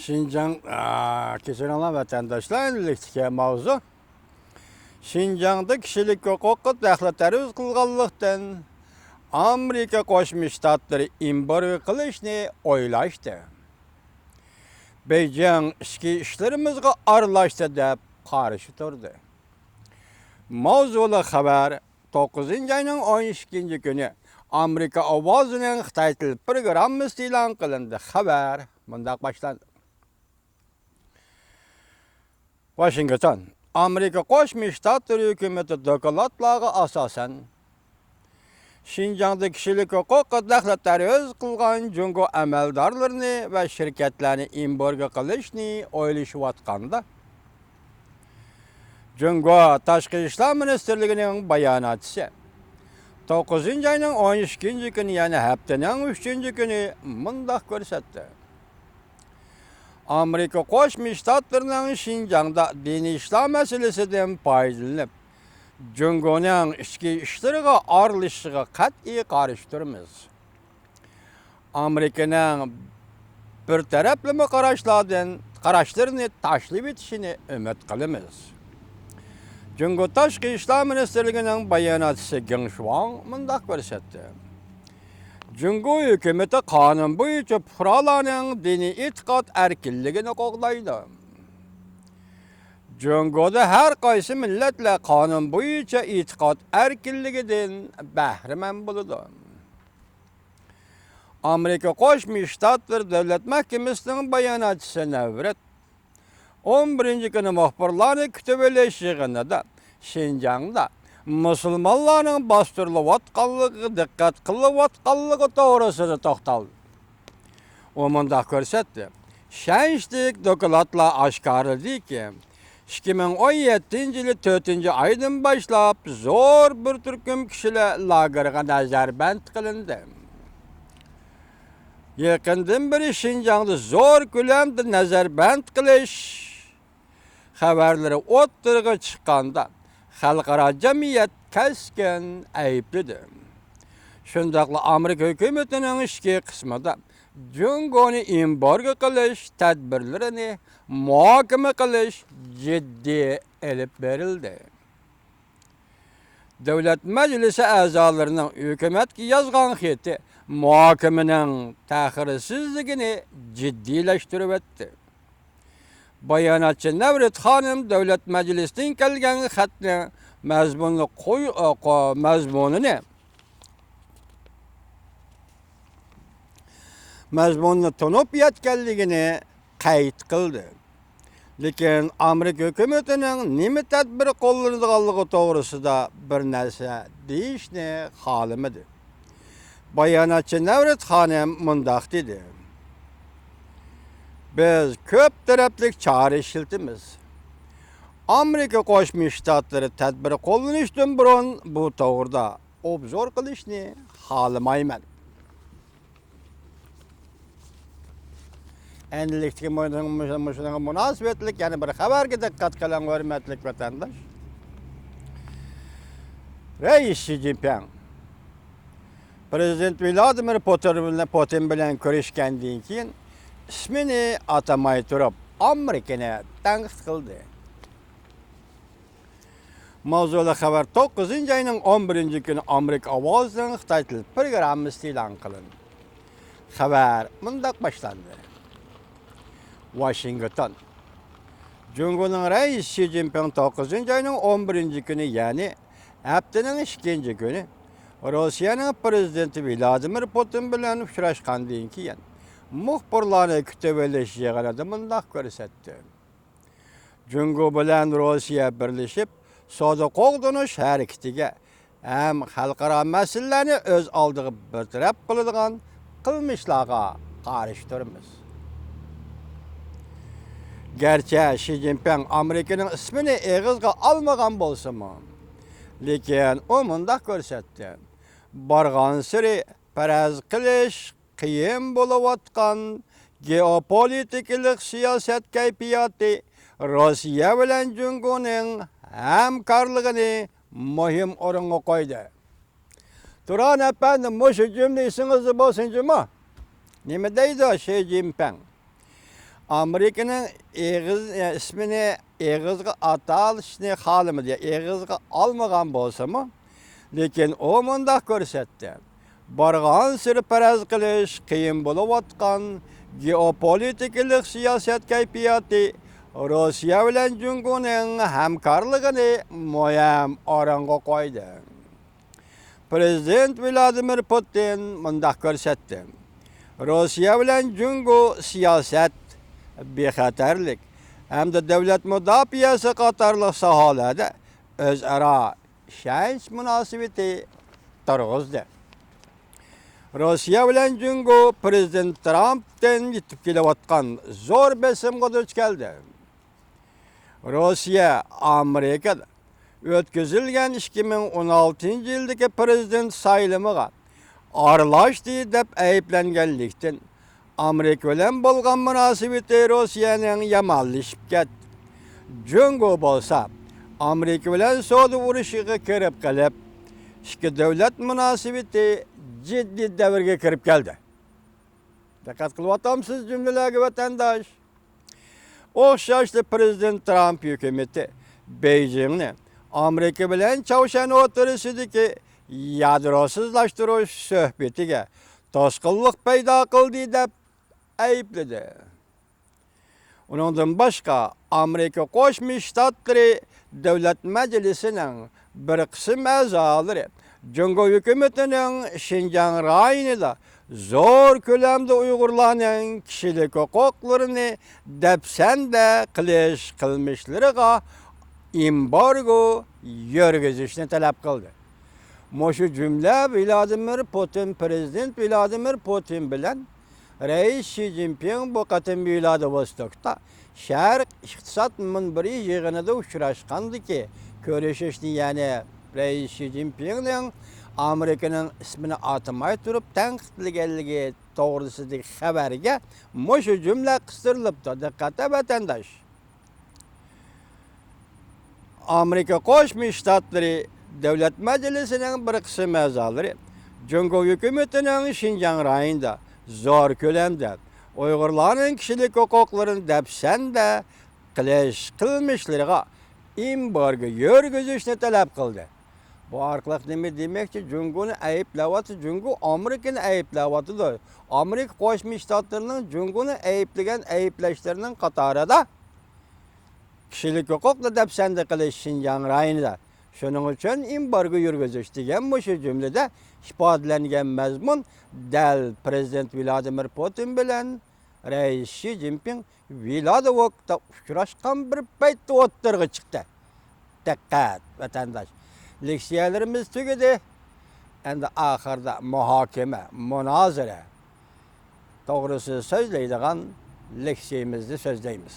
Şinjan keçiren vatandaşlar birlikte mavzu. Şinjanda kişilik hukuk dahlatları kılganlıktan Amerika Koşmuş Ştatları imbargo kılışını oylaştı. Beijing işki işlerimizge arlaştı dep karşı durdu. Mavzulu haber 9. ayının 12. günü Amerika Ovazı'nın Xitay Til programması ilan kılındı. Haber mundaq başlandı. Washington, Amerika Koşmuş Ştatları hükümeti dokladlarga asasen Şinjanda kişilik hukuk dahlatları öz kılgan Jungo ameldarlarını ve şirketlerini imbargo kılışını oylaşıp atkanda Jungo Taşkı İşler Ministerliğinin bayanatçısı 9. ayının 12. günü yani haftanın 3. günü mundaq görsetdi. Amerika Koşmuş Ştatlarının Şinjanda dini İslam meselesinden paydalanıp Jungo'nun içki işlerine aralışıga kat'i karıştırmız. Amerika'nın bir taraflama kararlarını taşlip etişini ümit kılımız. Jungo Taşkı İşler Ministerliğinin bayanatçısı Geng Shuang mundaq görsetdi. Jungo hükümeti kanun boyunca fuqarolarning dini e'tiqod erkinligini qo'llaydi. Jungoda har qaysi millatlar qonun boyunca e'tiqod erkinligidan bahramand bo'ladi. Amerika Qo'shma Shtatlar Davlat Mahkamasining bayonotchisi Navrat 11. günü muxbirlarni kutib olish yig'inida Şinjanda Müslümanların bastırılıp atqanlığı, dikkat kılıp atqanlığı doğrusunu toxtaldı. O mundaq görsetdi. Şençlik dokladla aşkarıldı ki 2017 yılı 4. aydan başlap zor bir türküm kişiler lagerga nazarband kılındı. Yakından beri Şinjanda zor ko'lamda nazarband qilish xabarlari o'ttirg'i chiqqanda xalqaro jamiyat keskin ayıpladı. Şundaqla Amerika hükümetinin işki kısmında Jungo'nu imbargo qilish tadbirlarini muhokama qilish ciddi elib berildi. Devlet Meclisi a'zolarının hükümetga yozgan xati muhokamaning ta'xirsizligini jiddiyleştirib etdi. Bayanatçı Navrat Hanım Devlet Meclisi'nin kelgan xatni mazmununu tunup yetkenligini qayd qildi. Lekin Amerika hükümetinin nima tadbir qo'llanadiganligi to'g'risida bir narsa deyishni xohlamadi. Bayanatçı Navrat Hanım mundaq dedi. Biz köp taraflik çare işiltimiz. Amerika Qo'shma Shtatları tadbir qo'llanishdan burun bu to'g'rida obzor qilishni xohlamayman. Endilikdagi munosabatlik yana bir xabarga diqqat qiling hurmatli vatandosh. Rais Xi Jinping Prezident Vladimir Putin bilan ko'rishgandan keyin ismini atamay turib Amerikani tanqid qildi. Mavzuli xabar 9. ayının 11. günü Amerika Ovozı'nın Xitay Til programması ilan qilindi. Xabar mundaq başlandı. Washington, Jungo'nun Rais Xi Jinping 9. ayının 11. günü yani haftanın 2. günü Rusya'nın prezidenti Vladimir Putin bilan uchrashgandan keyin muxbirlarni kutib olish yig'inida mundaq ko'rsatdi. Jungo bilan Rossiya birlashib savdo qo'g'dinish harakatiga ham xalqaro masalalarni o'z oldiga bartaraf qiladigan qilmishlarga qarshi turamiz. Gerçi Xi Jinping Amerika'nın ismini egizga almagan bo'lsa-mu, lekin o mundaq ko'rsatdi. Bargan siri paraz qilish qiyin bo'layotgan geopolitik siyoset kayfiyati Rossiya bilan Jungo'ning hamkorligini muhim o'ringa qo'ydi. Turan efendim, bu cümle esingizde bolsuncu mu? Nima deydi Xi Jinping? Amerika'nın ismini eğizge atalışını halımı diye eğizge almagan bolsa mı? Lekin o mundaq görsetdi. Bargan sürü paraz qilish qiyin bo'lib atgan geopolitikalik siyosat kayfiyati Rossiya bilan Jungoning hamkorligini moyam oranga qo'ydi. Prezident Vladimir Putin mundaq ko'rsatdi. Rossiya bilan Jungo siyosat bexatarlik hamda davlat mudofaasi qatorliq sohalarda o'zaro ishonch munosabati turg'izdi. Rossiya bilan Jungo Prezident Trump'dan yetib kelayotgan zo'r besimga duch keldi. Rossiya Amerikada o'tkazilgan 2016-yildagi prezident saylamiga aralashdi deb ayblanganlikdan Amerika bilan bo'lgan munosabati Rossiyaning yomonlashib ketdi. Jungo bo'lsa Amerika bilan savdo urushiga kirib qolib, ikki davlat munosabati jiddiy davrga kirib keldi. Diqqat qilyapsizmi jumlalarga vatandosh? O'xshashli prezident Trump hukumati Beijingni Amerika bilan Chavshan o'tirishidagi yadrosizlashtirish suhbatiga to'sqinlik paydo qildi deb aybladi. Undan boshqa Amerika Qo'shma Shtatlari Davlat Majlisining bir qism a'zolari Jungo hukumatining Xinjiang rayonida zo'r ko'lamda Uyg'urlarning kishilik huquqlarini dafsanda qilish qilmishlariga embargo yurgizishni talab qildi. Moshu jumla Prezident Vladimir Putin bilan Rais Xi Jinping bu qatim Vladivostokda Sharq iqtisod munbiri yig'inida uchrashgandiki, ko'rishishni, ya'ni Rais Xi Jinpingning Amerikaning ismini atmay turib tanqidlaganligi to'g'risidagi xabarga moshu jumla qistirilibdi. Diqqat vatandosh. Amerika Qo'shma Shtatlari Davlat Majlisining bir qism a'zolari Jungo hukumatining Xinjiang rayonida zo'r ko'lamda Uyg'urlarning kishilik huquqlarini dafsanda qilish qilmishlariga embargo yurgizishni talab qildi. Bu orqali nima demakchi? Jungoni ayblayapti, Jungo Amerikani ayblayapti. Amerika Qo'shma Shtatlarining Jungoni ayblagan ayblashlarining qatorida kishilik huquqni dafsanda qilish Xinjiang rayonida. Shuning uchun embargo yurgizish degan shu jumlada ifodalangan mazmun dal Prezident Vladimir Putin bilan Rais Xi Jinping Vladivostokda uchrashgan bir paytda o'ttirg'i chiqdi. Diqqat vatandosh. Leksiyalarimiz tugadi. Endi oxirida muhokama, munozara to'g'risi so'zlaydigan leksiyamizni so'zlaymiz.